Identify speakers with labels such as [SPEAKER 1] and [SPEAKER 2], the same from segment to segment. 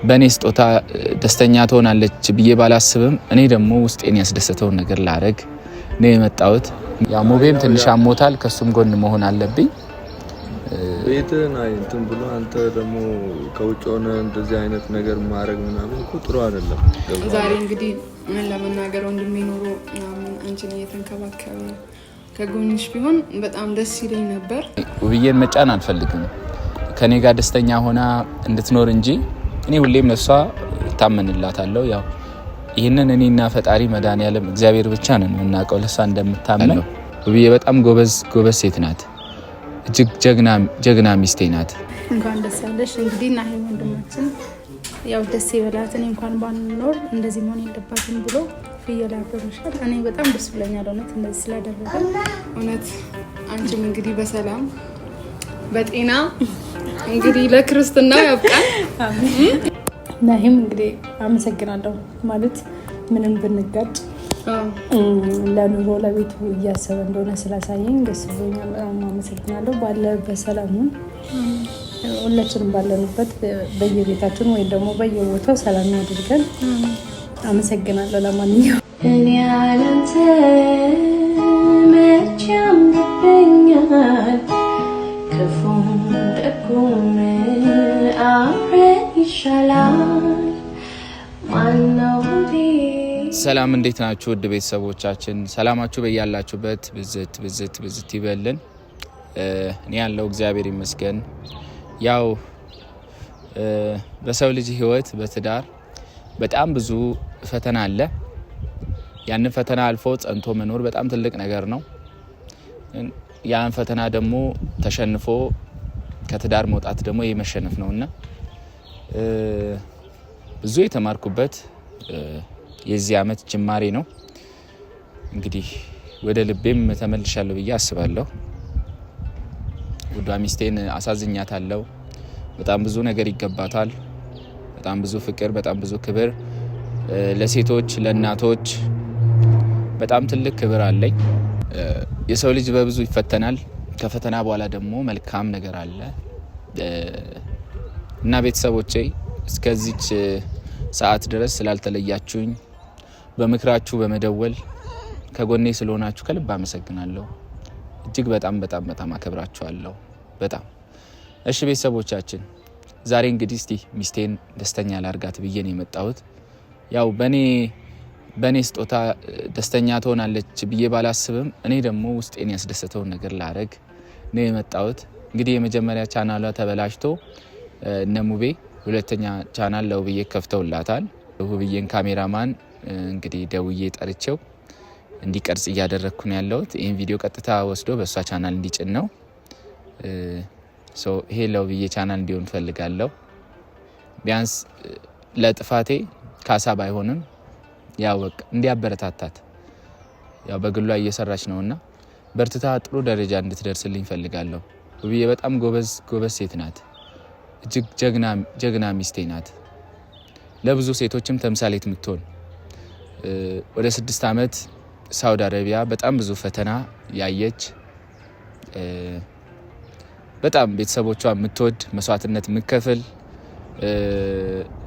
[SPEAKER 1] በእኔ ስጦታ ደስተኛ ትሆናለች ብዬ ባላስብም እኔ ደግሞ ውስጤን ያስደሰተውን ነገር ላረግ ነው የመጣሁት። ያው ሙቤም ትንሽ አሞታል፣ ከሱም ጎን መሆን አለብኝ።
[SPEAKER 2] ቤትን እንትን ብሎ አንተ ደግሞ ከውጭ ሆነ እንደዚህ አይነት ነገር ማድረግ ምናምን እኮ ጥሩ አይደለም።
[SPEAKER 3] ዛሬ እንግዲህ ምን ለመናገር ወንድሜ ኖሮ አንቺን እየተንከባከበ ከጎንሽ ቢሆን በጣም ደስ ይለኝ ነበር።
[SPEAKER 1] ውብዬን መጫን አልፈልግም፣ ከኔ ጋር ደስተኛ ሆና እንድትኖር እንጂ እኔ ሁሌም ለሷ ታመንላታለሁ። ያው ይህንን እኔና ፈጣሪ መድኃኒዓለም እግዚአብሔር ብቻ ነን የምናውቀው ለሷ እንደምታመን ነው። ውብዬ በጣም ጎበዝ ሴት ናት። እጅግ ጀግና ሚስቴ ናት።
[SPEAKER 4] እንኳን ደስ ያለሽ። እንግዲህ ና ወንድማችን ያው ደስ ይበላት። እኔ እንኳን ባንኖር እንደዚህ መሆን የለባትም ብሎ ፍየል አብሮሻል። እኔ በጣም ደስ ብሎኛል እውነት እንደዚህ ስላደረገ።
[SPEAKER 3] እውነት አንቺም እንግዲህ በሰላም በጤና እንግዲህ ለክርስትና ያብቃል።
[SPEAKER 4] ናሂም እንግዲህ አመሰግናለሁ ማለት ምንም ብንጋጭ ለኑሮ ለቤቱ እያሰበ እንደሆነ ስላሳየኝ ደስ ብሎኛል። በጣም አመሰግናለሁ። ባለበት ሰላም ሁን። ሁላችንም ባለንበት በየቤታችን ወይም ደግሞ በየቦታው ሰላም ያድርገን። አመሰግናለሁ። ለማንኛውም
[SPEAKER 5] እኔ ያለንተ መቼ ያምርብኛል ክፉም ደጉም አብረን ይሻላል ማነው።
[SPEAKER 1] ሰላም እንዴት ናችሁ ውድ ቤተሰቦቻችን? ሰላማችሁ በያላችሁበት ብዝት ይበልን። እኔ ያለው እግዚአብሔር ይመስገን። ያው በሰው ልጅ ህይወት በትዳር በጣም ብዙ ፈተና አለ። ያንን ፈተና አልፎ ጸንቶ መኖር በጣም ትልቅ ነገር ነው። ያን ፈተና ደግሞ ተሸንፎ ከትዳር መውጣት ደግሞ የመሸነፍ ነውና ብዙ የተማርኩበት የዚህ አመት ጅማሬ ነው። እንግዲህ ወደ ልቤም ተመልሻለሁ ብዬ አስባለሁ። ውዷ ሚስቴን አሳዝኛታለሁ። በጣም ብዙ ነገር ይገባታል። በጣም ብዙ ፍቅር፣ በጣም ብዙ ክብር ለሴቶች ለእናቶች በጣም ትልቅ ክብር አለኝ። የሰው ልጅ በብዙ ይፈተናል። ከፈተና በኋላ ደግሞ መልካም ነገር አለ እና ቤተሰቦቼ እስከዚች ሰዓት ድረስ ስላልተለያችሁኝ በምክራችሁ በመደወል ከጎኔ ስለሆናችሁ ከልብ አመሰግናለሁ። እጅግ በጣም አከብራችኋለሁ። በጣም እሺ ቤተሰቦቻችን፣ ዛሬ እንግዲህ እስቲ ሚስቴን ደስተኛ ላርጋት ብዬ ነው የመጣሁት። ያው በኔ ስጦታ ደስተኛ ትሆናለች ብዬ ባላስብም እኔ ደግሞ ውስጤን ያስደሰተውን ነገር ላረግ ነው የመጣሁት። እንግዲህ የመጀመሪያ ቻናሏ ተበላሽቶ እነ ሙቤ ሁለተኛ ቻናል ለውብዬ ከፍተውላታል። ውብዬን ካሜራማን እንግዲህ ደውዬ ጠርቼው እንዲቀርጽ እያደረግኩ ነው ያለሁት። ይህን ቪዲዮ ቀጥታ ወስዶ በእሷ ቻናል እንዲጭን ነው። ይሄ ለውብዬ ቻናል እንዲሆን ፈልጋለሁ። ቢያንስ ለጥፋቴ ካሳ ባይሆንም ያው በቃ እንዲያበረታታት ያው በግሏ እየሰራች ነውና በርትታ ጥሩ ደረጃ እንድትደርስልኝ ፈልጋለሁ። ውብዬ በጣም ጎበዝ ሴት ናት። እጅግ ጀግና ሚስቴ ናት። ለብዙ ሴቶችም ተምሳሌት የምትሆን ወደ 6 አመት ሳውዲ አረቢያ በጣም ብዙ ፈተና ያየች በጣም ቤተሰቦቿ የምትወድ መስዋዕትነት የምትከፍል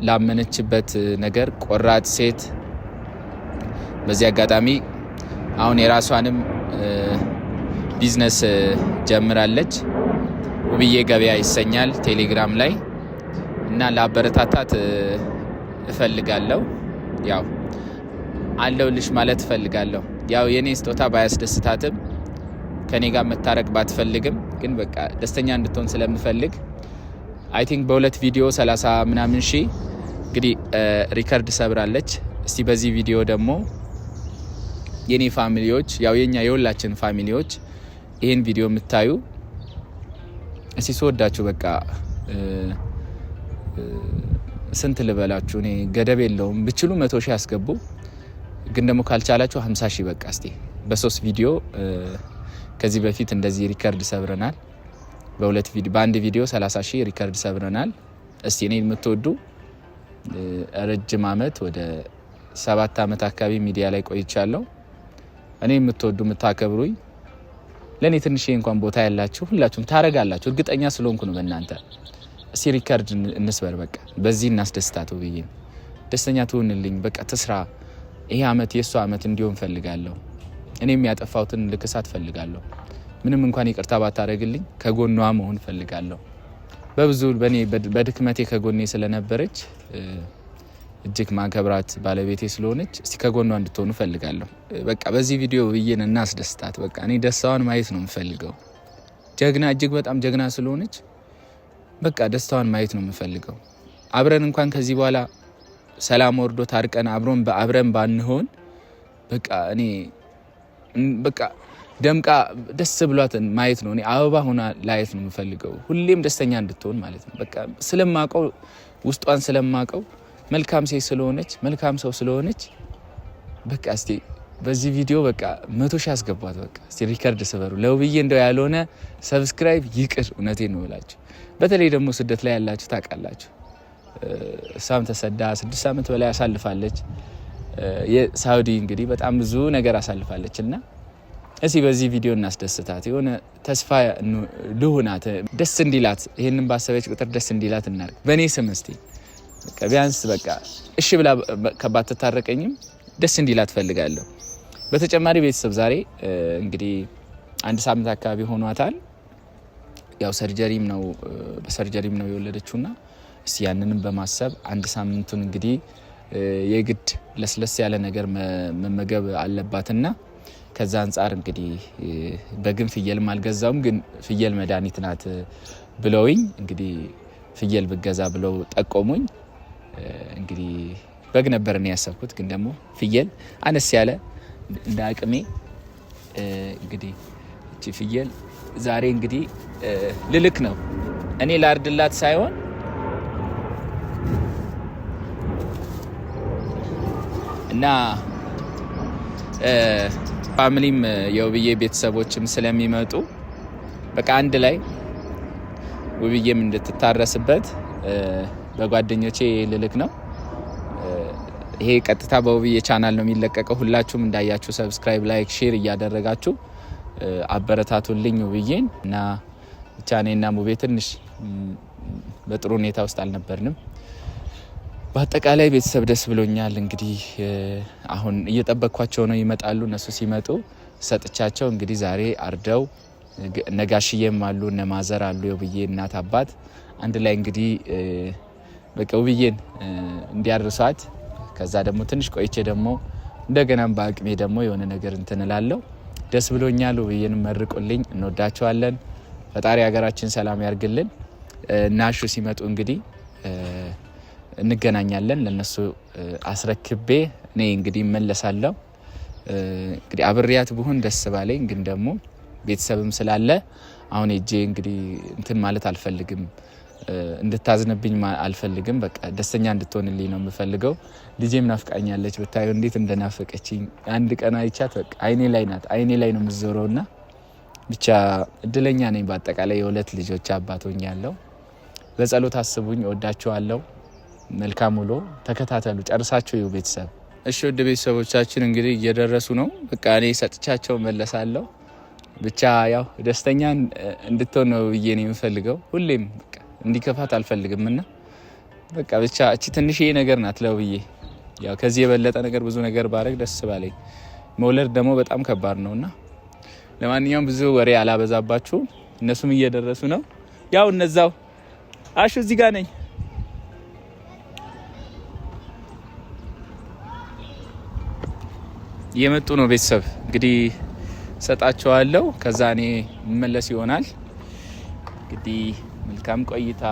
[SPEAKER 1] ላመነችበት ነገር ቆራጥ ሴት። በዚህ አጋጣሚ አሁን የራሷንም ቢዝነስ ጀምራለች። ውብዬ ገበያ ይሰኛል ቴሌግራም ላይ እና ለአበረታታት እፈልጋለሁ። ያው አለውልሽ ማለት እፈልጋለሁ። ያው የኔ ስጦታ ባያስደስታትም ከኔ ጋር መታረቅ ባትፈልግም ግን በቃ ደስተኛ እንድትሆን ስለምፈልግ አይ ቲንክ በሁለት ቪዲዮ 30 ምናምን ሺህ እንግዲህ ሪከርድ ሰብራለች። እስቲ በዚህ ቪዲዮ ደግሞ የኔ ፋሚሊዎች ያው የሁላችን ፋሚሊዎች ይሄን ቪዲዮ የምታዩ እስቲ ስወዳችሁ በቃ ስንት ልበላችሁ፣ እኔ ገደብ የለውም። ብችሉ 100 ሺህ አስገቡ፣ ግን ደግሞ ካልቻላችሁ 50 ሺህ በቃ እስቲ በ3 ቪዲዮ ከዚህ በፊት እንደዚህ ሪከርድ ሰብረናል። በአንድ ቪዲዮ 30 ሺህ ሪከርድ ሰብረናል። እስቲ እኔ የምትወዱ ረጅም አመት ወደ 7 አመት አካባቢ ሚዲያ ላይ ቆይቻለሁ። እኔ የምትወዱ የምታከብሩኝ ለኔ ትንሽ እንኳን ቦታ ያላችሁ ሁላችሁም ታረጋላችሁ። እርግጠኛ ስለሆንኩ ነው በእናንተ ሲሪካርድ እንስበር በቃ በዚህ እናስደስታት ውብዬ ደስተኛ ትሆንልኝ በቃ ትስራ ይሄ አመት የሷ አመት እንዲሆን ፈልጋለሁ እኔም ያጠፋሁትን ልክሳት ፈልጋለሁ ምንም እንኳን ይቅርታ ባታረግልኝ ከጎኗ መሆን ፈልጋለሁ በብዙ በኔ በድክመቴ ከጎኔ ስለነበረች እጅግ ማከብራት ባለቤቴ ስለሆነች እስቲ ከጎኗ እንድትሆኑ ፈልጋለሁ በቃ በዚህ ቪዲዮ ውብዬን እናስደስታት በቃ እኔ ደስታዋን ማየት ነው የምፈልገው ጀግና እጅግ በጣም ጀግና ስለሆነች በቃ ደስታዋን ማየት ነው የምፈልገው አብረን እንኳን ከዚህ በኋላ ሰላም ወርዶ ታርቀን አብረን ባንሆን በቃ እኔ በቃ ደምቃ ደስ ብሏት ማየት ነው እኔ አበባ ሆና ላየት ነው የምፈልገው ሁሌም ደስተኛ እንድትሆን ማለት ነው በቃ ስለማቀው ውስጧን ስለማቀው መልካም ሴት ስለሆነች መልካም ሰው ስለሆነች በቃ እስቲ በዚህ ቪዲዮ በቃ 100 ሺህ አስገቧት በቃ እስቲ ሪከርድ ስበሩ ለውብዬ እንደው ያልሆነ ሰብስክራይብ ይቅር እውነቴን ነው እላችሁ በተለይ ደግሞ ስደት ላይ ያላችሁ ታውቃላችሁ ሳም ተሰዳ 6 አመት በላይ አሳልፋለች የሳውዲ እንግዲህ በጣም ብዙ ነገር አሳልፋለችና እሺ በዚህ ቪዲዮ እናስደስታት የሆነ ተስፋ ልሁናት ደስ እንዲላት ይሄንን ባሰበች ቁጥር ደስ እንዲላት እናርግ በኔ ስም እስቲ በቃ ቢያንስ በቃ እሺ ብላ ከባት ተታረቀኝም ደስ እንዲላት ፈልጋለሁ በተጨማሪ ቤተሰብ ዛሬ እንግዲህ 1 ሳምንት አካባቢ ሆኗታል ያው ሰርጀሪም ነው በሰርጀሪም ነው የወለደችውና እስቲ ያንንም በማሰብ 1 ሳምንቱን እንግዲህ የግድ ለስለስ ያለ ነገር መመገብ አለባትና ከዛ አንፃር እንግዲህ በግን ፍየልም አልገዛውም ግን ፍየል መድኃኒት ናት ብለውኝ እንግዲህ ፍየል ብገዛ ብለው ጠቆሙኝ እንግዲህ በግ ነበር ነው ያሰብኩት ግን ደግሞ ፍየል አነስ ያለ እንደ አቅሜ እንግዲህ እቺ ፍየል ዛሬ እንግዲህ ልልክ ነው እኔ ላርድላት ሳይሆን እና ፋሚሊም የውብዬ ቤተሰቦችም ስለሚመጡ በቃ አንድ ላይ ውብዬም እንድትታረስበት በጓደኞቼ ልልክ ነው ይሄ ቀጥታ በውብዬ ቻናል ነው የሚለቀቀው ሁላችሁም እንዳያችሁ ሰብስክራይብ ላይክ ሼር እያደረጋችሁ አበረታቱልኝ ውብዬን እና ቻኔና ሙቤ ትንሽ በጥሩ ሁኔታ ውስጥ አልነበርንም በአጠቃላይ ቤተሰብ ደስ ብሎኛል እንግዲህ አሁን እየጠበቅኳቸው ነው ይመጣሉ እነሱ ሲመጡ ሰጥቻቸው እንግዲህ ዛሬ አርደው ነጋሽዬም አሉ ነማዘር አሉ የውብዬ እናት አባት አንድ ላይ እንግዲህ በቃ ውብዬን እንዲያርሷት ከዛ ደግሞ ትንሽ ቆይቼ ደግሞ እንደገናም በአቅሜ ደግሞ የሆነ ነገር እንትንላለሁ ደስ ብሎኛል ውብዬን መርቁልኝ እንወዳቸዋለን ፈጣሪ ሀገራችን ሰላም ያርግልን እናሹ ሲመጡ እንግዲህ እንገናኛለን ለነሱ አስረክቤ እኔ እንግዲህ መለሳለሁ እንግዲህ አብሪያት ብሆን ደስ ባለኝ ግን ደግሞ ቤተሰብም ስላለ አሁን እጄ እንግዲህ እንትን ማለት አልፈልግም እንድታዝነብኝ አልፈልግም በቃ ደስተኛ እንድትሆንልኝ ነው የምፈልገው ልጄም ናፍቃኛለች ብታዩ እንዴት እንደናፈቀችኝ አንድ ቀን አይቻት በቃ አይኔ ላይ ነው የምዞረውና ብቻ እድለኛ ነኝ በአጠቃላይ የሁለት ልጆች አባት ሆኛለሁ በጸሎት አስቡኝ እወዳችኋለሁ መልካም ውሎ ተከታተሉ ጨርሳችሁ ይው ቤተሰብ እሺ ወደ ቤተሰቦቻችን እንግዲህ እየደረሱ ነው በቃ እኔ ሰጥቻቸው መለሳለሁ ብቻ ያው ደስተኛ እንድትሆን ነው ብዬ ነው የምፈልገው ሁሌም በቃ እንዲከፋት አልፈልግምና በቃ ብቻ እቺ ትንሽዬ ነገር ናት ለውብዬ ያው ከዚህ የበለጠ ነገር ብዙ ነገር ባረግ ደስ ባለኝ መውለድ ደግሞ በጣም ከባድ ነውና ለማንኛውም ብዙ ወሬ አላበዛባችሁ እነሱም እየደረሱ ነው ያው እነዛው አሹ እዚህ ጋር ነኝ የመጡ ነው ቤተሰብ እንግዲህ ሰጣቸዋለሁ ከዛ እኔ መመለስ ይሆናል እንግዲህ መልካም ቆይታ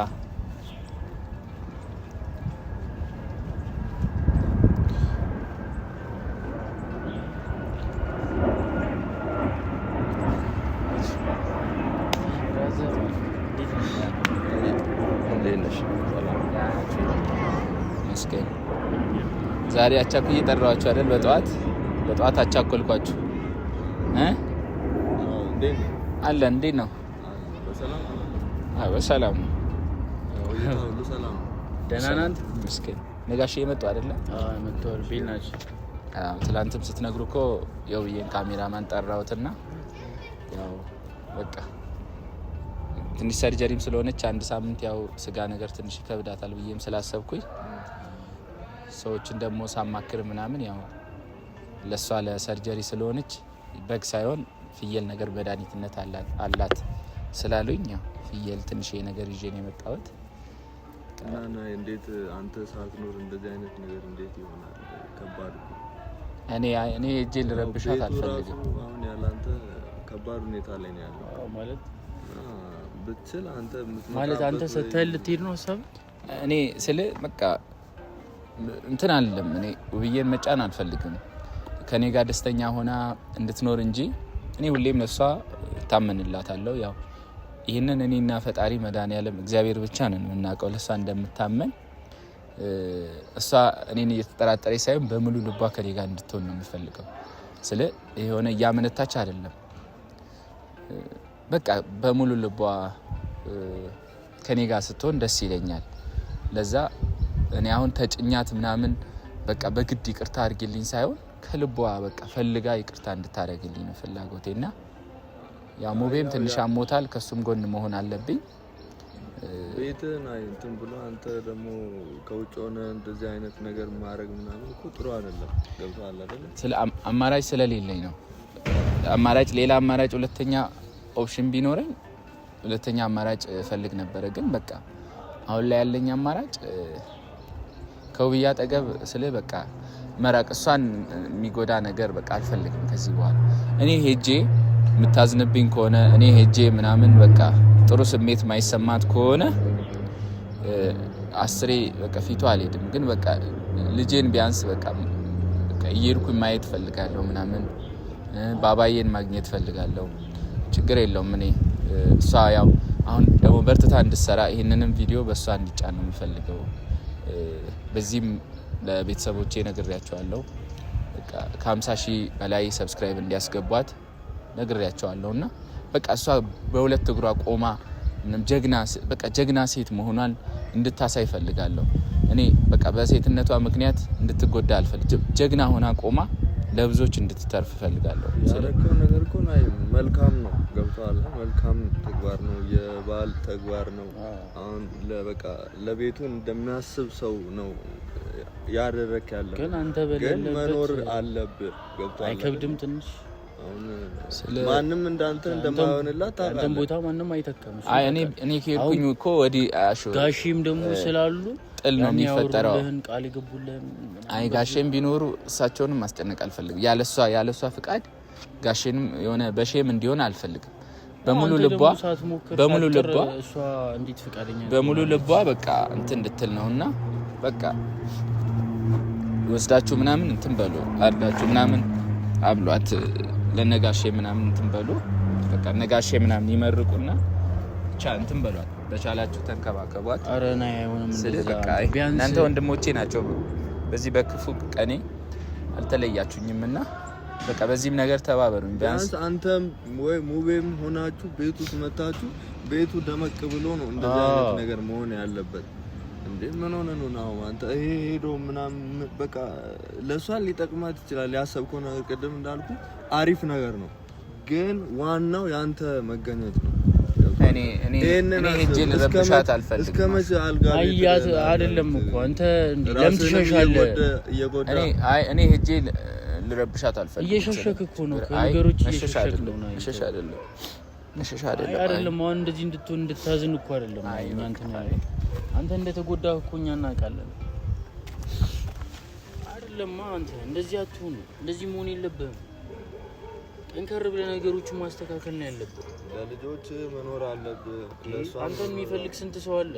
[SPEAKER 1] መስገን ዛሬ አቻኩዬ ጠራዋችሁ አይደል በጠዋት አቻኮልኳችሁ አለ እንዴት ነው በሰላም ደህና ናት መስገን ነጋሽ የመጡ አይደለ መጥተዋል ቢል ናቸው ትላንትም ስትነግሩ እኮ የውብዬን ካሜራማን ጠራውትና ያው በቃ ትንሽ ሰርጀሪም ስለሆነች አንድ ሳምንት ያው ስጋ ነገር ትንሽ ይከብዳታል ብዬም ስላሰብኩኝ ሰዎችን ደግሞ ሳማክር ምናምን ያው ለሷ ለሰርጀሪ ስለሆነች በግ ሳይሆን ፍየል ነገር መድኃኒትነት አላት ስላሉኝ ያው ፍየል ትንሽ ነገር ይዤ ነው የመጣሁት።
[SPEAKER 2] እና እንዴት አንተ ሳትኖር እንደዚህ አይነት ነገር እንዴት ይሆናል? ከባድ ነው።
[SPEAKER 1] እኔ እጄ ልረብሻት አልፈልግም።
[SPEAKER 2] አሁን ያለ አንተ ከባድ ሁኔታ ላይ ነው ያለው ማለት ብትችል አንተ
[SPEAKER 6] ማለት አንተ ሰተል ልትሄድ ነው ሀሳብ
[SPEAKER 1] እኔ ስለ በቃ እንትን አለም እኔ ውብዬን መጫን አልፈልግም። ከኔ ጋር ደስተኛ ሆና እንድትኖር እንጂ እኔ ሁሌም ለሷ ታመንላታለሁ። ያው ይሄንን እኔና ፈጣሪ መድኃኒዓለም እግዚአብሔር ብቻ ነን የምናውቀው ለሷ እንደምታመን። እሷ እኔን እየተጠራጠረች ሳይሆን በሙሉ ልቧ ከኔ ጋር እንድትሆን ነው የምፈልገው። ስለ የሆነ እያመነታች አይደለም በቃ በሙሉ ልቧ ከኔ ጋር ስትሆን ደስ ይለኛል። ለዛ እኔ አሁን ተጭኛት ምናምን በቃ በግድ ይቅርታ አድርግልኝ ሳይሆን ከልቧ በቃ ፈልጋ ይቅርታ እንድታደርግልኝ ነው ፍላጎቴና ያ ሙቤም ትንሽ አሞታል። ከሱም ጎን መሆን አለብኝ።
[SPEAKER 2] ቤትን እንትን ብሎ አንተ ደግሞ ከውጭ ሆነ እንደዚህ አይነት ነገር ማድረግ ምናምን እኮ ጥሩ አይደለም። ገብቶሃል አይደል?
[SPEAKER 1] ስለ አማራጭ ስለሌለኝ ነው። ሌላ አማራጭ ሁለተኛ ኦፕሽን ቢኖረኝ ሁለተኛ አማራጭ ፈልግ ነበረ። ግን በቃ አሁን ላይ ያለኝ አማራጭ ከውብዬ አጠገብ ስለ በቃ መራቅ፣ እሷን የሚጎዳ ነገር በቃ አልፈልግም ከዚህ በኋላ። እኔ ሄጄ የምታዝንብኝ ከሆነ እኔ ሄጄ ምናምን በቃ ጥሩ ስሜት ማይሰማት ከሆነ አስሬ በቃ ፊቱ አልሄድም። ግን በቃ ልጄን ቢያንስ በቃ እየሄድኩኝ ማየት ፈልጋለሁ ምናምን ባባዬን ማግኘት ፈልጋለሁ። ችግር የለውም። እኔ እሷ ያው አሁን ደግሞ በርትታ እንድትሰራ ይህንንም ቪዲዮ በእሷ እንዲጫን ነው የምፈልገው። በዚህም ለቤተሰቦቼ ነግሬያቸዋለሁ። ከ50,000 በላይ ሰብስክራይብ እንዲያስገቧት ነግሬያቸዋለሁ። እና በቃ እሷ በሁለት እግሯ ቆማ ጀግና ሴት መሆኗን እንድታሳይ ፈልጋለሁ። እኔ በቃ በሴትነቷ ምክንያት እንድትጎዳ አልፈልግም። ጀግና ሆና ቆማ ለብዙዎች እንድትተርፍ ፈልጋለሁ።
[SPEAKER 2] ያለከው ነገር እኮ መልካም ነው። ገብቶሃል? መልካም ተግባር ነው፣ የባል ተግባር ነው። አሁን በቃ ለቤቱ እንደሚያስብ ሰው ነው ያደረክ ያለው።
[SPEAKER 6] ግን አንተ
[SPEAKER 2] ግን መኖር አለብህ። ገብቶሃል?
[SPEAKER 6] አይከብድም ትንሽ
[SPEAKER 2] ማንም እንዳንተ እንደማይሆንላት ታውቃለህ።
[SPEAKER 6] አንተም ቦታ ማንም አይተካም።
[SPEAKER 1] አይ እኔ ከሄድኩኝ እኮ ወዲህ አሾ
[SPEAKER 6] ጋሺም ደግሞ ስላሉ
[SPEAKER 1] ጥል ነው የሚፈጠረው።
[SPEAKER 6] ቃል ይገቡልህም።
[SPEAKER 1] አይ ጋሼም ቢኖሩ እሳቸውንም ማስጨነቅ አልፈልግም። ያለሷ ፍቃድ ጋሼንም የሆነ በሼም እንዲሆን አልፈልግም። በሙሉ ልቧ በቃ እንትን እንድትል ነውና በቃ ወስዳችሁ ምናምን እንትን በሉ አርጋችሁ ምናምን አብሏት ለነጋሼ ምናምን እንትን በሉ በቃ ነጋሼ ምናምን ይመርቁና ብቻ እንትን በሏት። በቻላችሁ ተንከባከቧት።
[SPEAKER 6] አረና አይሆንም
[SPEAKER 1] በቃ እናንተ ወንድሞቼ ናቸው። በዚህ በክፉ ቀኔ አልተለያችሁኝምና በቃ በዚህም ነገር ተባበሩኝ። ቢያንስ
[SPEAKER 2] አንተም ወይ ሙቤም ሆናችሁ ቤቱ መታችሁ ቤቱ ደመቅ ብሎ ነው እንደዚህ አይነት ነገር መሆን ያለበት። እንዴ ምን ሆነ ነው አንተ ይሄ ሄዶ ምናምን በቃ ለሷ ሊጠቅማት ይችላል። ያሰብከው ነገር ቅድም እንዳልኩ አሪፍ ነገር ነው፣ ግን ዋናው ያንተ መገኘት ነው።
[SPEAKER 1] እኔ ሄጄ ልረብሻት አልፈልግም።
[SPEAKER 2] እስከመቼ አልጋ
[SPEAKER 6] አያት አይደለም እኮ አንተ ለምን ትሸሻለህ?
[SPEAKER 1] እኔ ሄጄ ልረብሻት አልፈልግም።
[SPEAKER 6] እየሸሸክ እኮ ነው ከነገሮች እየሸሸክ ነው።
[SPEAKER 1] መሸሽ አይደለም።
[SPEAKER 6] አሁን እንደዚህ እንድታዝን እኮ አይደለም። አንተ እንደተጎዳህ እኮ እኛ እናውቃለን። አይደለም አንተ እንደዚህ አትሁን። እንደዚህ መሆን የለብህም። ጠንከር ብለህ ነገሮችን ማስተካከል ነው ያለብህ።
[SPEAKER 2] ለልጆች መኖር አለብህ።
[SPEAKER 6] አንተ የሚፈልግ ስንት ሰው አለ።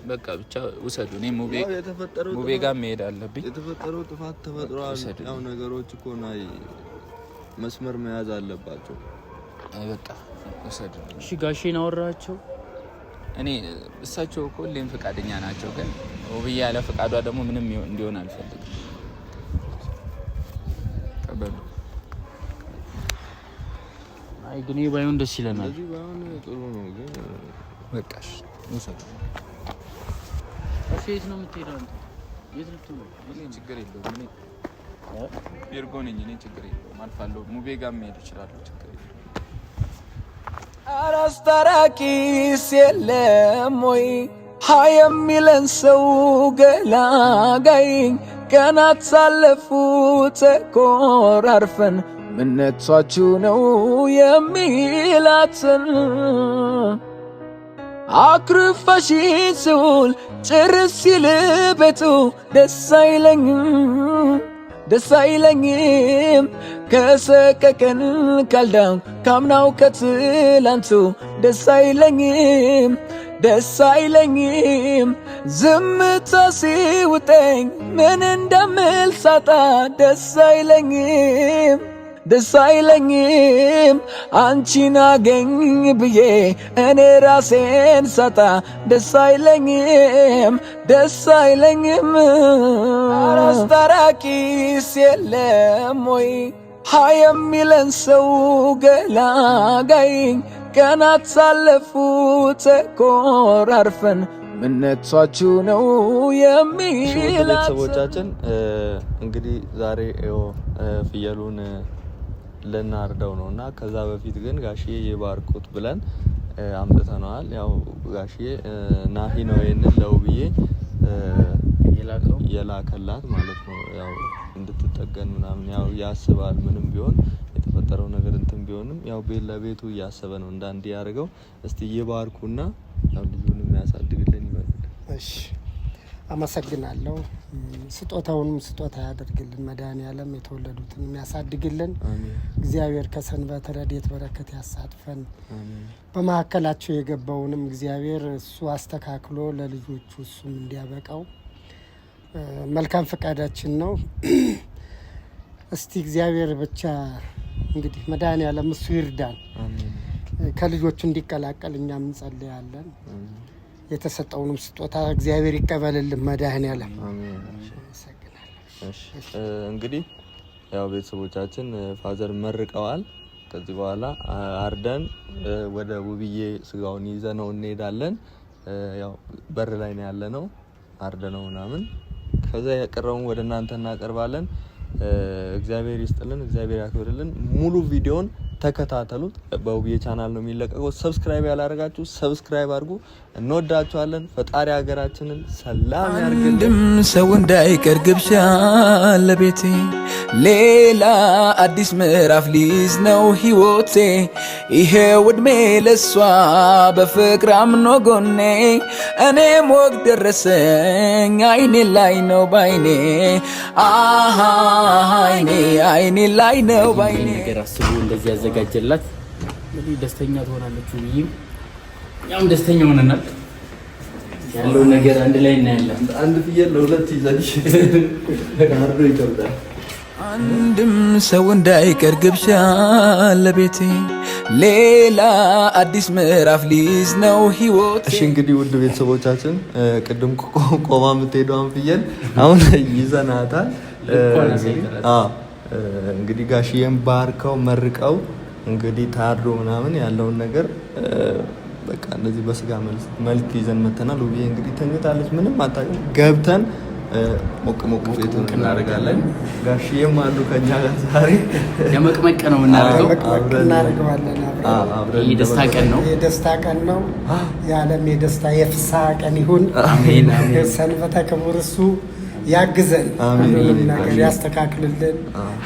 [SPEAKER 1] በቃ ብቻ ውሰዱ። እኔ ሙቤ ጋር መሄድ አለብኝ።
[SPEAKER 2] የተፈጠረው ጥፋት ተፈጥሯል። ያው ነገሮች እኮ መስመር መያዝ አለባቸው።
[SPEAKER 1] አይ በቃ ውሰዱ።
[SPEAKER 6] እሺ ጋሼን አወራቸው?
[SPEAKER 1] እኔ እሳቸው እኮ ሁሌም ፈቃደኛ ናቸው። ግን ውብዬ ያለ ፈቃዷ ደግሞ ምንም እንዲሆን አልፈልግም። ቀበሉ።
[SPEAKER 6] አይ ግን ባይሆን ደስ ይለናል።
[SPEAKER 2] እዚህ ባይሆን ጥሩ ነው። ግን
[SPEAKER 1] በቃሽ ውሰዱ።
[SPEAKER 6] የት ነው የምትሄደው አንተ? የት ልትሄድ?
[SPEAKER 1] እኔ ችግር የለውም። እኔ ቤርጎ ነኝ። እኔ ችግር የለውም። አልፋለሁ። ሙቤ ጋር መሄድ እችላለሁ። ችግር የለውም። አራስታራቂስ የለም ወይ የሚለን ሰው ገላጋይ ቀናት ሳለፉ ተኮራርፈን ምነቷችሁ ነው የሚላትን አክርፋሽ ስውል ጭርስ ሲል ቤቱ ደስ አይለኝም ከሰቀቀን ካልዳው ካምናው ከትላንቱ ደስ አይለኝም ዝምታ ሲውጠኝ ምን እንደምል ሳጣ ደስ አይለኝም አንቺን አገኝ ብዬ እኔ ራሴን ሳጣ ደስ አይለኝም አራስታራቂስ የለም ወይ የሚለን ሰው ገላጋይ ቀናት ሳለፉ ተኮራርፈን ምነቷችሁ ነው የሚላትን
[SPEAKER 2] ቤተሰቦቻችን እንግዲህ ዛሬ ፍየሉን ልናርደው ነውና ከዛ በፊት ግን ጋሽዬ ይባርኩት ብለን አምጥተናል። ያው ጋሽዬ ናሂ ነው ይሄንን ለውብዬ የላከላት ማለት ነው። ያው እንድትጠገን ምናምን ያው ያስባል ምንም ቢሆን የተፈጠረው ነገር እንትን ቢሆንም ያው ቤት ለቤቱ እያሰበ ነው እንዳንዲ ያርገው። እስቲ ይባርኩና ያው ልጁንም ያሳድግልን ይባል።
[SPEAKER 7] እሺ አመሰግናለሁ። ስጦታውንም ስጦታ ያደርግልን መድኃኔዓለም የተወለዱትን የሚያሳድግልን እግዚአብሔር ከሰንበት ረድኤት በረከት ያሳትፈን። በመካከላቸው የገባውንም እግዚአብሔር እሱ አስተካክሎ ለልጆቹ እሱም እንዲያበቃው መልካም ፈቃዳችን ነው። እስቲ እግዚአብሔር ብቻ እንግዲህ መድኃኔዓለም እሱ ይርዳን ከልጆቹ እንዲቀላቀል እኛም እንጸልያለን። የተሰጠውንም ስጦታ እግዚአብሔር ይቀበልልን መድኃኔዓለም።
[SPEAKER 2] እንግዲህ ያው ቤተሰቦቻችን ፋዘር መርቀዋል። ከዚህ በኋላ አርደን ወደ ውብዬ ስጋውን ይዘነው እንሄዳለን። ያው በር ላይ ነው ያለነው አርደነው ምናምን ከዛ ያቀረውን ወደ እናንተ እናቀርባለን። እግዚአብሔር ይስጥልን፣ እግዚአብሔር ያክብርልን። ሙሉ ቪዲዮን ተከታተሉት። በውብዬ ቻናል ነው የሚለቀቀው። ሰብስክራይብ ያላረጋችሁ ሰብስክራይብ አድርጉ። እንወዳችኋለን። ፈጣሪ ሀገራችንን ሰላም ያርግልን።
[SPEAKER 1] አንድም ሰው እንዳይቀር ግብዣ ለቤቴ ሌላ አዲስ ምዕራፍ ሊይዝ ነው ህይወቴ። ይሄው ዕድሜ ለሷ በፍቅር አምኖ ጎኔ እኔም ወግ ደረሰኝ አይኔ ላይ ነው ባይኔ አይኔ ላይ ነው ባይኔ
[SPEAKER 6] ነገር አስቡ እንደዚህ ያዘጋጀላት እንግዲህ ደስተኛ ትሆናለች። ብዬም ያም ደስተኛ ሆነናል። ያለው ነገር አንድ ላይ እናያለን።
[SPEAKER 2] አንድ ፍየል ለሁለት ይዘልሽ አርዶ ይከብዳል።
[SPEAKER 1] አንድም ሰው እንዳይቀር ግብዣ ለቤቴ ሌላ አዲስ ምዕራፍ ሊይዝ ነው ህይወቴ።
[SPEAKER 2] እሺ እንግዲህ ውድ ቤተሰቦቻችን ቅድም ቆማ የምትሄደውን ፍየል አሁን ይዘናታል። እንግዲህ ጋሽዬን ባርከው መርቀው እንግዲህ ታርዶ ምናምን ያለውን ነገር በቃ እንደዚህ በስጋ መልክ ይዘን መተናል። ውብዬ እንግዲህ ተኝታለች፣ ምንም አታውቅም። ገብተን ሞቅ ቤቱን እናደርጋለን። ጋሽዬም አሉ ከኛ ጋር ዛሬ
[SPEAKER 6] የመቅመቅ ነው እናደርገው።
[SPEAKER 7] እናደርገዋለን። አብረን
[SPEAKER 6] የደስታ ቀን ነው፣
[SPEAKER 7] የደስታ ቀን ነው። የዓለም የደስታ የፍስሐ ቀን ይሁን።
[SPEAKER 6] አሜን።
[SPEAKER 7] ሰንበተ ክቡር እሱ ያግዘን፣ ሁሉንም ነገር ያስተካክልልን፣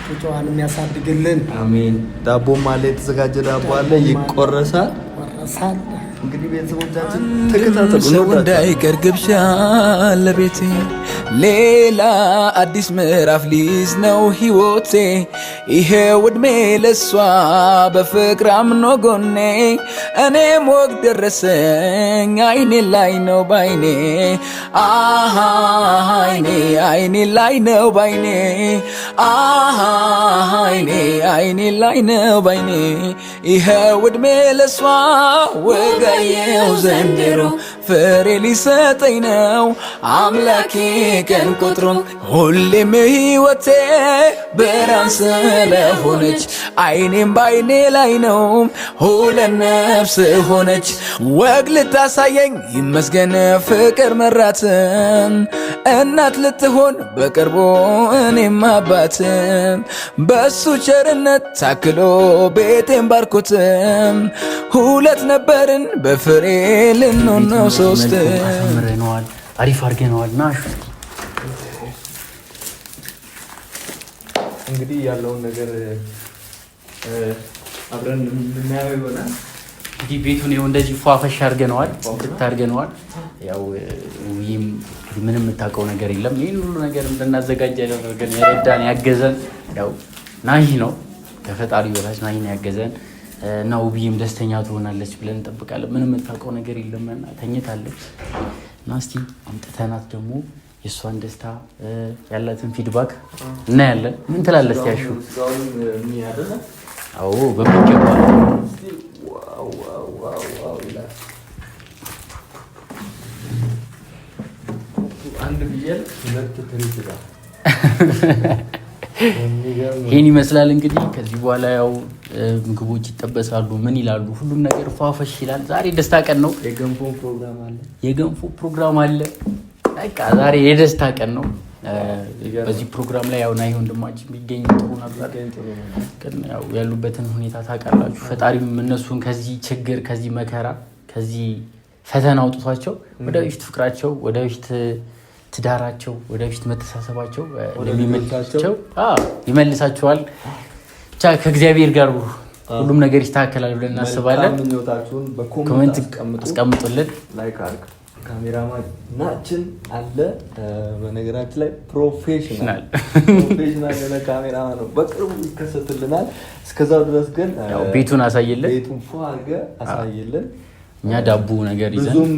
[SPEAKER 7] ጡጫዋንም ያሳድግልን።
[SPEAKER 6] አሜን።
[SPEAKER 2] ዳቦም አለ፣ የተዘጋጀ ዳቦ አለ፣ ይቆረሳል። እንግዲህ ቤተሰቦቻችን ተከታተሉ።
[SPEAKER 1] ሰው እንዳይቀር ግብዣ ለቤቴ ሌላ አዲስ ምዕራፍ ሊይዝ ነው ህይወቴ። ይሄው ዕድሜ ለሷ በፍቅር አምኖ ጎኔ እኔም ወግ ደረሰኝ አይኔ ላይ ነው ባይኔ አይኔ ላይ ነው ባይኔ አይኔ ላይ ነው ባይኔ ይሄው ዕድሜ ለሷ ወጋየው ዘንድሮ ፍሬ ሊሰጠኝ ነው አምላኬ ቀን ቆጥሮ ሁሌም ሕይወቴ ብርሃን ስለሆነች አይኔም ባይኔ ላይ ነው ሁለት ነፍስ ሆነች ወግ ልታሳየኝ ይመስገን ፍቅር መራትም እናት ልትሆን በቅርቡ እኔም አባትም በሱ ቸርነት ታክሎ ቤቴን ባርኮትም ሁለት ነበርን በፍሬ ልንሆን ነው ሶስት
[SPEAKER 6] አምረነዋል አሪፍ አድርገነዋል ናሽ
[SPEAKER 2] እንግዲህ ያለውን ነገር አብረን የምናየው ይሆናል
[SPEAKER 6] እንግዲህ ቤቱን ይኸው እንደዚህ ፏፈሽ አድርገነዋል ታርገነዋል ያው ይም ምንም የምታውቀው ነገር የለም ይሄን ሁሉ ነገር እንድናዘጋጅ ያደረገን ያረዳን ያገዘን ያው ናሂ ነው ከፈጣሪ በታች ናሂ ነው ያገዘን እና ውብዬም ደስተኛ ትሆናለች ብለን እንጠብቃለን ምንም የምታውቀው ነገር የለምና ተኝታለች እና እስቲ አምጥተናት ደግሞ የሷን ደስታ ያላትን ፊድባክ እናያለን ምን ትላለች ያሹ አዎ በሚገባ ዋው ይላል
[SPEAKER 2] አንድ ብየል ሁለት ትሪት ጋር
[SPEAKER 6] ይሄን ይመስላል እንግዲህ ከዚህ በኋላ ያው ምግቦች ይጠበሳሉ ምን ይላሉ ሁሉም ነገር ፏፈሽ ይላል ዛሬ ደስታ ቀን ነው የገንፎ ፕሮግራም አለ በቃ ዛሬ የደስታ ቀን ነው በዚህ ፕሮግራም ላይ ያው ናሂ ወንድማችን ቢገኝ ጥሩ ነበር ግን ያው ያሉበትን ሁኔታ ታውቃላችሁ ፈጣሪም እነሱን ከዚህ ችግር ከዚህ መከራ ከዚህ ፈተና አውጥቷቸው ወደ በፊት ፍቅራቸው ወደ በፊት ትዳራቸው ወደ በፊት መተሳሰባቸው እንደሚመልሳቸው ይመልሳቸዋል ብቻ ከእግዚአብሔር ጋር ሁሉም ነገር ይስተካከላል ብለን እናስባለን ኮሜንት አስቀምጡልን
[SPEAKER 2] ላይክ አድርጉ ካሜራማን ናችን አለ በነገራችን ላይ ፕሮፌሽናል የሆነ ካሜራማን ነው በቅርቡ ይከሰትልናል እስከዛው ድረስ ግን
[SPEAKER 6] ያው ቤቱን አሳየልን
[SPEAKER 2] ቤቱን ፏ አድርገህ አሳየልን
[SPEAKER 6] እኛ ዳቦ ነገር ይዘን
[SPEAKER 2] ብዙም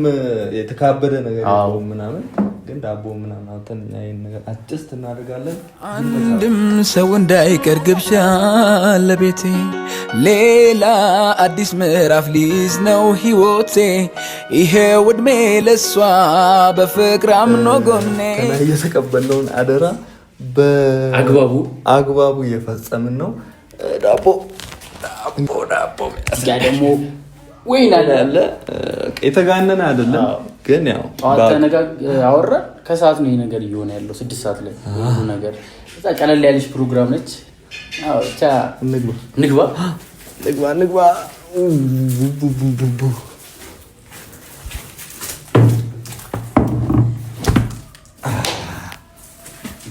[SPEAKER 2] የተካበደ ነገር የለውም ምናምን ግን ዳቦ ምናምን አውጥተን ይሄን ነገር አድስት እናደርጋለን
[SPEAKER 1] አንድም ሰው እንዳይቀር ግብዣ ለቤቴ ሌላ አዲስ ምዕራፍ ሊይዝ ነው ህይወቴ ይሄው ዕድሜ ለሷ በፍቅር አምኖ ጎኔ
[SPEAKER 2] ከና እየተቀበልነውን አደራ በአግባቡ እየፈጸምን ነው ዳቦ
[SPEAKER 6] ያ ደግሞ
[SPEAKER 2] ወይና ያለ የተጋነነ አይደለም ግን ያው
[SPEAKER 6] አወራ ከሰዓት ነው ይሄ ነገር እየሆነ ያለው 6 ሰዓት ላይ ሁሉ ነገር እዛ ቀለል ያለች ፕሮግራም ነች አዎ ቻ ንግባ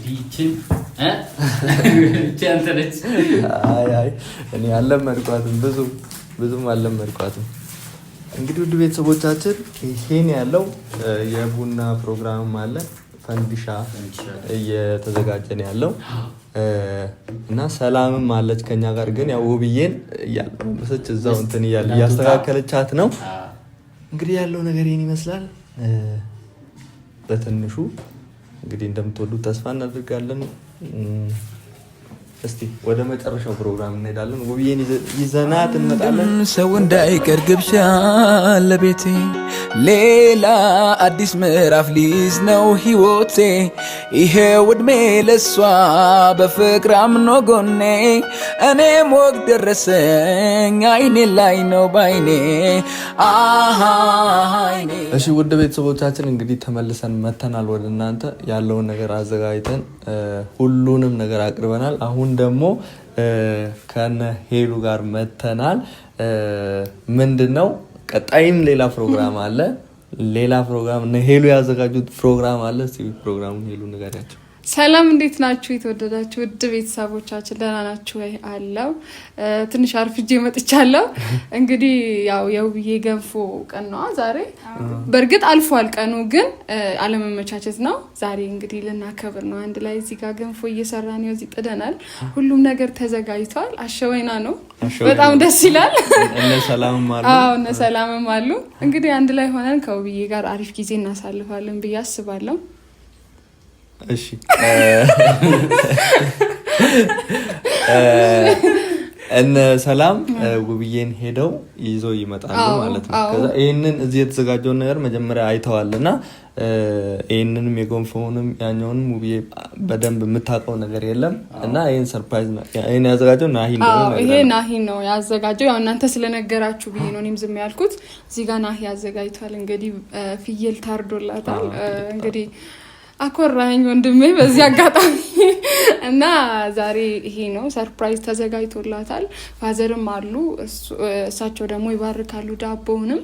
[SPEAKER 6] ዲችን ቻንተነች
[SPEAKER 2] አይ እኔ አለመድኳትም ብዙም አለመድኳትም እንግዲህ ውድ ቤተሰቦቻችን ይሄን ያለው የቡና ፕሮግራም አለ ፈንዲሻ እየተዘጋጀን ያለው እና ሰላምም አለች ከኛ ጋር ግን ያው ውብዬን ያለመሰች እዛው እንትን ያስተካከለቻት ነው እንግዲህ ያለው ነገር ይሄን ይመስላል በትንሹ እንግዲህ እንደምትወዱት ተስፋ እናደርጋለን እስቲ ወደ መጨረሻው ፕሮግራም እንሄዳለን ውብዬን ይዘናት እንመጣለን
[SPEAKER 1] ሰው እንዳይቀር ግብዣ ለቤቴ ሌላ አዲስ ምዕራፍ ሊይዝ ነው ህይወቴ ይሄው ዕድሜ ለሷ በፍቅር አምኖ ጎኔ እኔም ወግ ደረሰኝ አይኔ ላይ ነው ባይኔ አይኔ
[SPEAKER 2] እሺ ውድ ቤተሰቦቻችን እንግዲህ ተመልሰን መተናል ወደ እናንተ ያለውን ነገር አዘጋጅተን ሁሉንም ነገር አቅርበናል አሁን ደግሞ ከነ ሄሉ ጋር መተናል ምንድነው ቀጣይም ሌላ ፕሮግራም አለ ሌላ ፕሮግራም እነ ሄሉ ያዘጋጁት ፕሮግራም አለ እስቲ ፕሮግራሙን ሄሉ ንገሪያቸው
[SPEAKER 3] ሰላም እንዴት ናችሁ የተወደዳችሁ ውድ ቤተሰቦቻችን ደህና ናችሁ ወይ አለው ትንሽ አርፍጄ መጥቻለሁ እንግዲህ ያው የውብዬ ገንፎ ቀን ነው ዛሬ በርግጥ አልፏል ቀኑ ግን አለመመቻቸት ነው ዛሬ እንግዲህ ልናከብር ነው አንድ ላይ እዚህ ጋር ገንፎ እየሰራን ነው እዚህ ጥደናል ሁሉም ነገር ተዘጋጅቷል አሸወይና ነው በጣም ደስ ይላል እነ ሰላምም አሉ እንግዲህ አንድ ላይ ሆነን ከውብዬ ጋር አሪፍ ጊዜ እናሳልፋለን ብዬ አስባለሁ
[SPEAKER 2] እሺ እነ ሰላም ውብዬን ሄደው ይዘው ይመጣሉ ማለት ነው። ከዛ ይሄንን እዚህ የተዘጋጀውን ነገር መጀመሪያ አይተዋልና ይሄንንም የጎንፎውንም ያኛውንም ውብዬ በደንብ የምታውቀው ነገር የለም እና ይሄን ሰርፕራይዝ ነው ይሄን ያዘጋጀው ናሂ ነው።
[SPEAKER 3] ይሄ ናሂ ነው ያዘጋጀው። ያው እናንተ ስለነገራችሁ ብዬ ነው እኔም ዝም ያልኩት። እዚህ ጋር ናሂ ያዘጋጅቷል። እንግዲህ ፍየል ታርዶላታል። እንግዲህ አኮራኝ ወንድሜ በዚህ አጋጣሚ እና ዛሬ ይሄ ነው ሰርፕራይዝ ተዘጋጅቶላታል። ፋዘርም አሉ እሳቸው ደግሞ ይባርካሉ ዳቦውንም።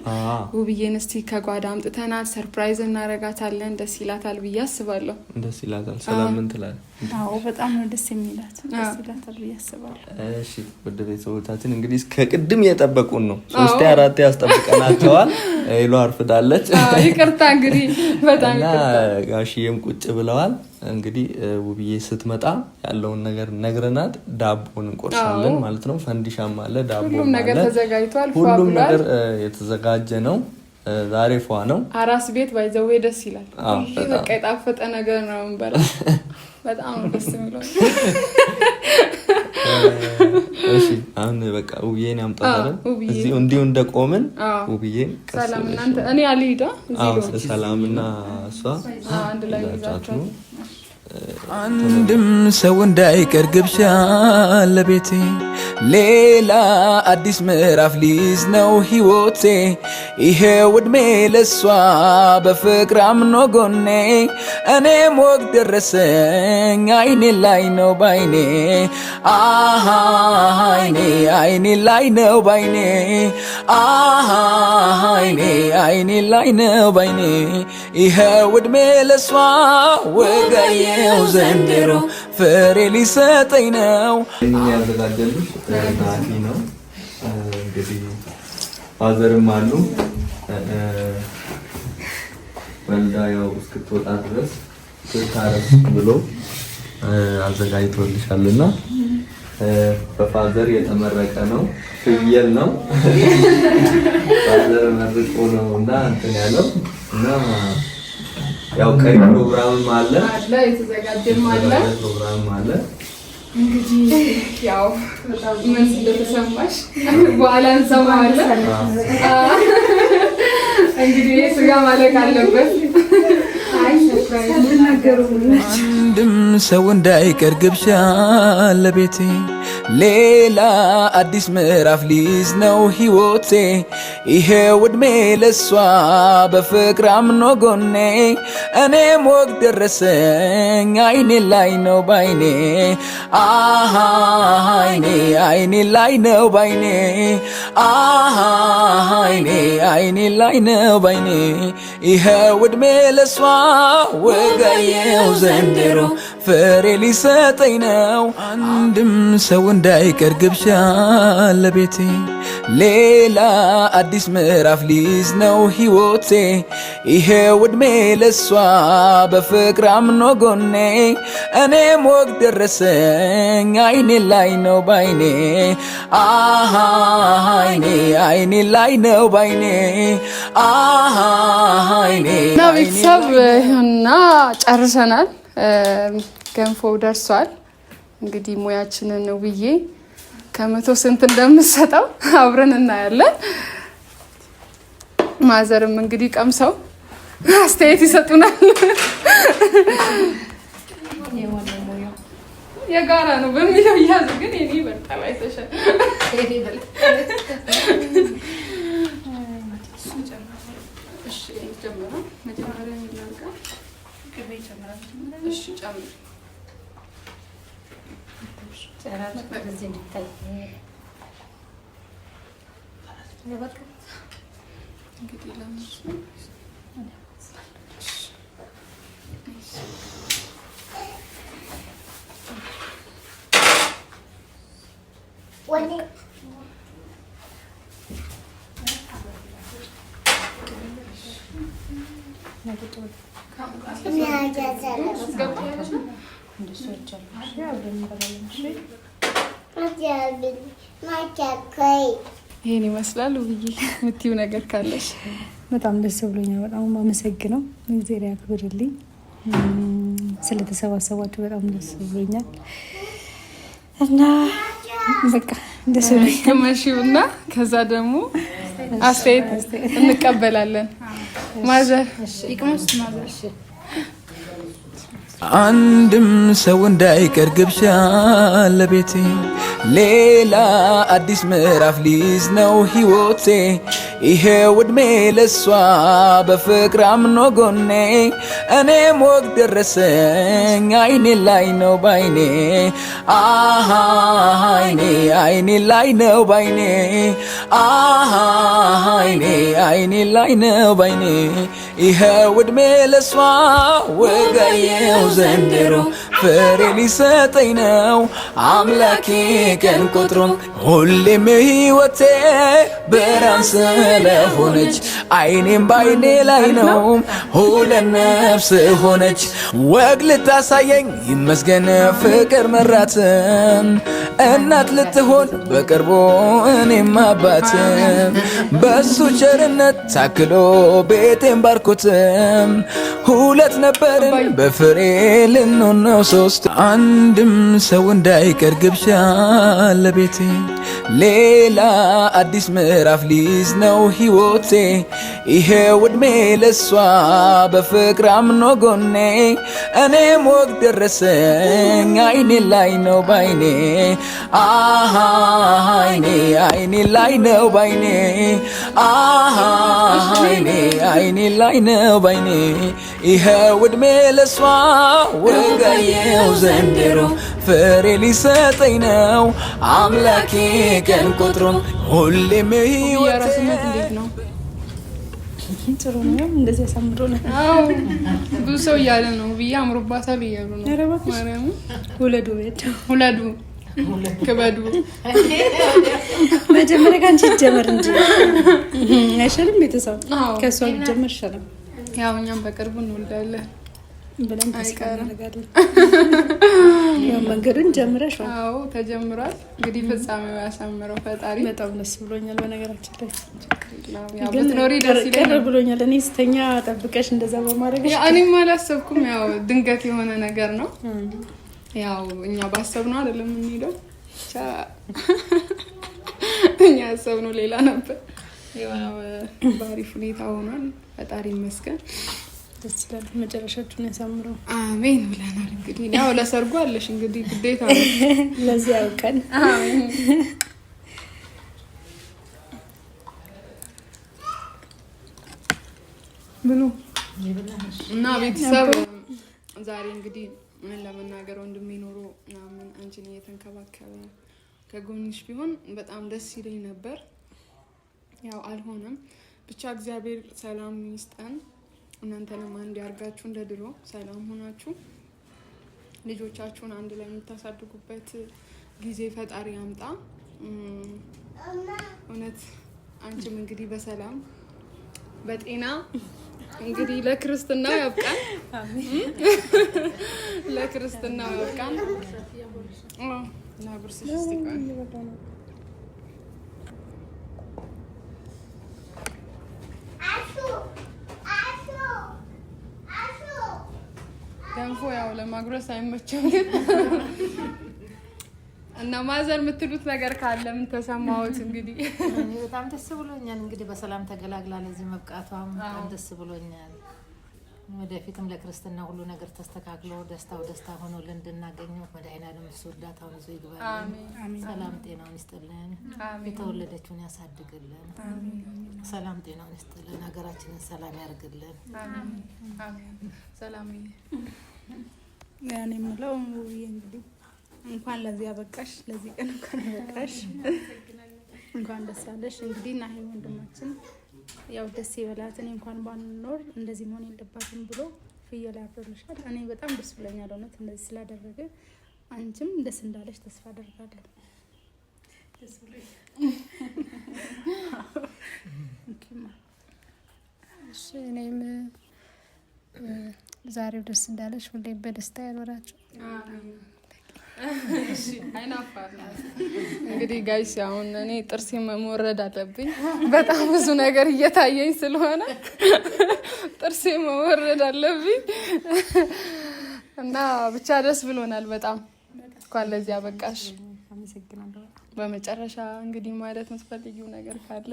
[SPEAKER 3] ውብዬን እስቲ ከጓዳ አምጥተናል ሰርፕራይዝ እናረጋታለን። ደስ ይላታል ብዬ አስባለሁ።
[SPEAKER 2] ደስ ይላታል። ሰላም ምን ትላለህ?
[SPEAKER 4] አዎ በጣም ነው ደስ የሚላት። ደስ ይላታል ብዬ አስባለሁ።
[SPEAKER 2] እሺ ወደ ቤተሰቦቻችን እንግዲህ ከቅድም የጠበቁን ነው 3-4 ያስጠብቀናቸዋል። ሄሎ አርፍዳለች።
[SPEAKER 3] ይቅርታ እንግዲህ በጣም ይቅርታ።
[SPEAKER 2] ጋሽዬም ቁጭ ብለዋል። እንግዲህ ውብዬ ስትመጣ ያለውን ነገር ነግረናት ዳቦን እንቆርሳለን ማለት ነው። ፈንዲሻም አለ ዳቦ
[SPEAKER 3] ሁሉም ነገር ተዘጋጅቷል።
[SPEAKER 2] ሁሉም ነገር የተዘጋጀ ነው። ዛሬ ፏ ነው።
[SPEAKER 3] አራስ ቤት ባይዘው ደስ ይላል። በቃ የጣፈጠ ነገር ነው እንበላ። በጣም ደስ የሚለው። እሺ
[SPEAKER 2] አሁን በቃ ውብዬን ያምጣታለን። እዚህ እንዲሁ እንደቆምን ውብዬን
[SPEAKER 3] ሰላም እናንተ እኔ አልሄዳ
[SPEAKER 2] እዚህ ሰላምና እሷ
[SPEAKER 3] አንድ ላይ ይዛችሁ
[SPEAKER 1] አንድም ሰው እንዳይቀር ግብዣ ለቤቴ ሌላ አዲስ ምዕራፍ ሊይዝ ነው ሕይወቴ። ይሄው ዕድሜ ለሷ በፍቅር አምኖ ጎኔ እኔም ወግ ደረሰኝ አይኔ ላይ ነው ባይኔ አይኔ ላይ ነው ባይኔ አይኔ ላይ ነው ባይኔ ይሄው ዕድሜ ለሷ ወጋየው ዘንድሮ ፍሬ ሊሰጠኝ ነው።
[SPEAKER 2] እኛ ያዘጋጀልሽ ናሂ ነው። እንግዲህ ፋዘርም አሉ ወልዳ ያው እስክትወጣ ድረስ ስታረስ ብሎ አዘጋጅቶልሻልና በፋዘር የተመረቀ ነው። ፍየል ነው ፋዘር መርቆ ነው እና እንትን ያለው እና ያው ቀይ ፕሮግራምም አለ
[SPEAKER 3] የተዘጋጀም አለ
[SPEAKER 2] ፕሮግራምም አለ።
[SPEAKER 3] እንግዲህ ያው በጣም ምን እንደተሰማሽ በኋላ እንሰማዋለን። እንግዲህ ስጋ ማለቅ አለበት።
[SPEAKER 1] አንድም ሰው እንዳይቀር ግብዣ ለቤቴ ሌላ አዲስ ምዕራፍ ሊይዝ ነው ሕይወቴ። ይሄው ዕድሜ ለሷ በፍቅር አምኖ ጎኔ እኔም ወግ ደረሰኝ አይኔ ላይ ነው ባይኔ አይኔ ላይ ነው ባይኔ አይኔ ላይ ነው ባይኔ ይሄው ዕድሜ ለሷ ወጋየው ዘንድሮ ፍሬ ሊሰጠኝ ነው። አንድም ሰው እንዳይቀር ግብዣ ለቤቴ ሌላ አዲስ ምዕራፍ ሊይዝ ነው ሕይወቴ። ይሄው ዕድሜ ለሷ በፍቅር አምኖ ጎኔ እኔም ወግ ደረሰኝ አይኔ ላይ ነው ባይኔ አይኔ ላይ ነው ባይኔ
[SPEAKER 3] እና ቤተሰብ እና ጨርሰናል። ገንፎው ደርሷል። እንግዲህ ሙያችንን ውብዬ 100 ስንት እንደምሰጠው አብረን እናያለን። ማዘርም እንግዲህ ቀምሰው አስተያየት ይሰጡናል። የጋራ ነው በሚለው ያዙ። ግን እኔ በጣም አይተሻል። ይሄን ይመስላል። ውብዬ የምትይው ነገር ካለሽ?
[SPEAKER 4] በጣም ደስ ብሎኛል። በጣም አመሰግነው። እግዚአብሔር ያክብርልኝ። ስለተሰባሰባችሁ በጣም ደስ ብሎኛል እና በቃ ደስ ብሎኛል።
[SPEAKER 3] ከመሽውና ከዛ ደግሞ አስተያየት እንቀበላለን። ማዘር
[SPEAKER 4] ይቅሙስ ማዘር
[SPEAKER 1] አንድም ሰው እንዳይቀር ግብዣ ለቤቴ ሌላ አዲስ ምዕራፍ ሊይዝ ነው ሕይወቴ ይሄው ዕድሜ ለሷ በፍቅር አምኖ ጎኔ እኔም ወግ ደረሰኝ አይኔ ላይ ነው ባይኔ አሃ አይኔ ላይ ነው ባይኔ አሃ አይኔ ላይ ነው ባይኔ ይሄው ዕድሜ ለሷ ወጋየው ዘንድሮ ፍሬ ሊሰጠኝ ነው አምላኬ ቀን ቆጥሮ ሁሌም ሕይወቴ ብርሃን ስለሆነች አይኔም ባይኔ ላይ ነው ሁለት ነፍስ ሆነች ወግ ልታሳየኝ ይመስገን ፍቅር መራትን እናት ልትሆን በቅርቡ እኔም አባትም በሱ ቸርነት ታክሎ ቤቴን ባርኮትም ሁለት ነበርን በፍሬ ልንሆን ነው ሶስት አንድም ሰው እንዳይቀር ግብዣ ለቤቴ ሌላ አዲስ ምዕራፍ ሊይዝ ነው ሕይወቴ ይሄው ዕድሜ ለሷ በፍቅር አምኖ ጎኔ እኔም ወግ ደረሰኝ አይኔ ላይ ነው ባይኔ አሃ አይኔ ላይ ነው ባይኔ አሃ አይኔ ላይ ነው ባይኔ ይሄው ዕድሜ ለሷ ወጋየው ዘንድሮ ፍሬ ሊሰጠኝ ነው አምላኬ ቀን ቆጥሮ ሁሌም ሕይወቴ
[SPEAKER 3] እንዴት ነው?
[SPEAKER 4] ጥሩ ነው። እንደዚህ ያሳምሮ ነው።
[SPEAKER 3] አዎ ብዙ ሰው እያለ ነው ብዬ አምሮባታል እያሉ ነው። ማርያም ሁለዱ ከበዱ
[SPEAKER 4] መጀመሪያ ካንቺ ጀመር እንጂ አይሻልም? ቤተሰብ ከሷ ጀመር ይሻላል።
[SPEAKER 3] ያው እኛም በቅርቡ እንወልዳለን
[SPEAKER 4] ብለን ተስፋ እናደርጋለን። ያው መንገዱን ጀምረሽ?
[SPEAKER 3] አዎ ተጀምሯል። እንግዲህ ፍጻሜው ያሳምረው ፈጣሪ።
[SPEAKER 4] በጣም ደስ ብሎኛል። በነገራችን ላይ
[SPEAKER 3] ያው ብትኖሪ ደስ ይለኛል
[SPEAKER 4] ብሎኛል። እኔ ስተኛ ጠብቀሽ እንደዛ በማድረግ
[SPEAKER 3] እኔም አላሰብኩም። ያው ድንገት የሆነ ነገር ነው። ያው እኛ ባሰብነው አይደለም የምንሄደው። እኛ ያሰብነው ሌላ ነበር። ያው ባሪፍ ሁኔታ ሆኗል። ፈጣሪ ይመስገን።
[SPEAKER 4] ደስ ይላል። መጨረሻችሁን ያሳምረው።
[SPEAKER 3] አሜን ብለናል። እንግዲህ ያው ለሰርጉ አለሽ እንግዲህ ግዴታ ነው።
[SPEAKER 4] ለዚህ ያውቀን።
[SPEAKER 3] አሜን። ብሉ እና ቤተሰብ ዛሬ እንግዲህ ምን ለመናገር ወንድሜ ኖሮ ምናምን አንቺን እየተንከባከበ ከጎንሽ ቢሆን በጣም ደስ ይለኝ ነበር። ያው አልሆነም። ብቻ እግዚአብሔር ሰላም ይስጠን። እናንተንም አንድ ያርጋችሁ፣ እንደ ድሮ ሰላም ሆናችሁ ልጆቻችሁን አንድ ላይ የምታሳድጉበት ጊዜ ፈጣሪ ያምጣ። እውነት አንቺም እንግዲህ በሰላም በጤና እንግዲህ ለክርስትና ያብቃን። ለክርስትና ያብቃን። እና ብርስሽ እስቲ ገንፎ ያው ለማጉረስ አይመችም ግን እና ማዘር የምትሉት ነገር ካለ ምን ተሰማዎት? እንግዲህ
[SPEAKER 8] በጣም ደስ ብሎኛል። እንግዲህ በሰላም ተገላግላ ለዚህ መብቃቷም በጣም ደስ ብሎኛል። ወደፊትም ለክርስትና ሁሉ ነገር ተስተካክሎ ደስታው ደስታ ሆኖ እንድናገኘው መድኃኒዓለም እሱ እርዳታውን ይዞ ይግባልን። ሰላም ጤናውን ይስጥልን። የተወለደችውን ያሳድግልን። ሰላም ጤናውን ይስጥልን። ሀገራችንን ሰላም ያርግልን።
[SPEAKER 3] ሰላም
[SPEAKER 4] ያኔ የምለው እንግዲህ እንኳን ለዚህ አበቃሽ፣ ለዚህ ቀን እንኳን አበቃሽ። እንኳን ደስ ያለሽ። እንግዲህ እና ይሄ ወንድማችን ያው ደስ ይበላት። እኔ እንኳን ባንኖር እንደዚህ መሆን የለባትም ብሎ ፍየል ያብረልሻል። እኔ በጣም ደስ ብሎኛል እውነት እንደዚህ ስላደረገ። አንቺም ደስ እንዳለሽ ተስፋ አደርጋለሁ። ደስ ብሎኝ
[SPEAKER 9] እሺ እኔም ዛሬው ደስ እንዳለሽ ሁሌም በደስታ ያኖራችሁ።
[SPEAKER 3] እሺ አይናፋር እንግዲህ ጋይስ አሁን እኔ ጥርሴ መሞረድ አለብኝ። በጣም ብዙ ነገር እየታየኝ ስለሆነ ጥርሴ መሞረድ አለብኝ እና ብቻ ደስ ብሎናል በጣም። እንኳን ለዚህ አበቃሽ።
[SPEAKER 4] አመሰግናለሁ።
[SPEAKER 3] በመጨረሻ እንግዲህ ማለት የምትፈልጊው ነገር ካለ?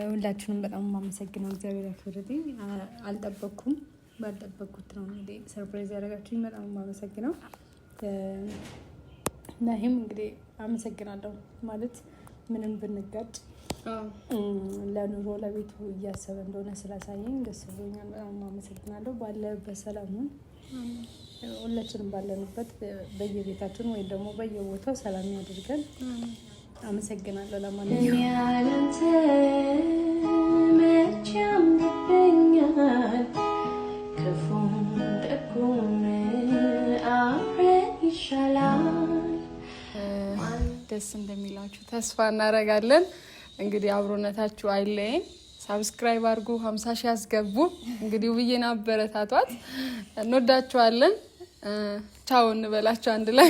[SPEAKER 4] ሁላችሁንም በጣም የማመሰግነው እግዚአብሔር ያክብርልኝ። አልጠበቅኩም፣ ባልጠበቅኩት ነው እንግዲህ ሰርፕራይዝ ያደረጋችሁኝ። በጣም የማመሰግነው እና ይህም እንግዲህ አመሰግናለሁ ማለት ምንም ብንጋጭ ለኑሮ ለቤቱ እያሰበ እንደሆነ ስላሳየኝ ደስ ብሎኛል። በጣም አመሰግናለሁ። ባለበት ሰላሙን ሁላችንም ባለንበት በየቤታችን ወይም ደግሞ በየቦታው ሰላም ያድርገን። አመሰግናለሁ። ለማንኛውም
[SPEAKER 5] ያለንተ መቼ ያምርብኛል ክፉም ደጉም አብረን ይሻላል።
[SPEAKER 3] ደስ እንደሚላችሁ ተስፋ እናደርጋለን። እንግዲህ አብሮነታችሁ አይለየን። ሳብስክራይብ አድርጉ፣ 50 ሺህ ያስገቡ። እንግዲህ ውብዬን አበረታቷት። እንወዳችኋለን። ቻው እንበላችሁ አንድ ላይ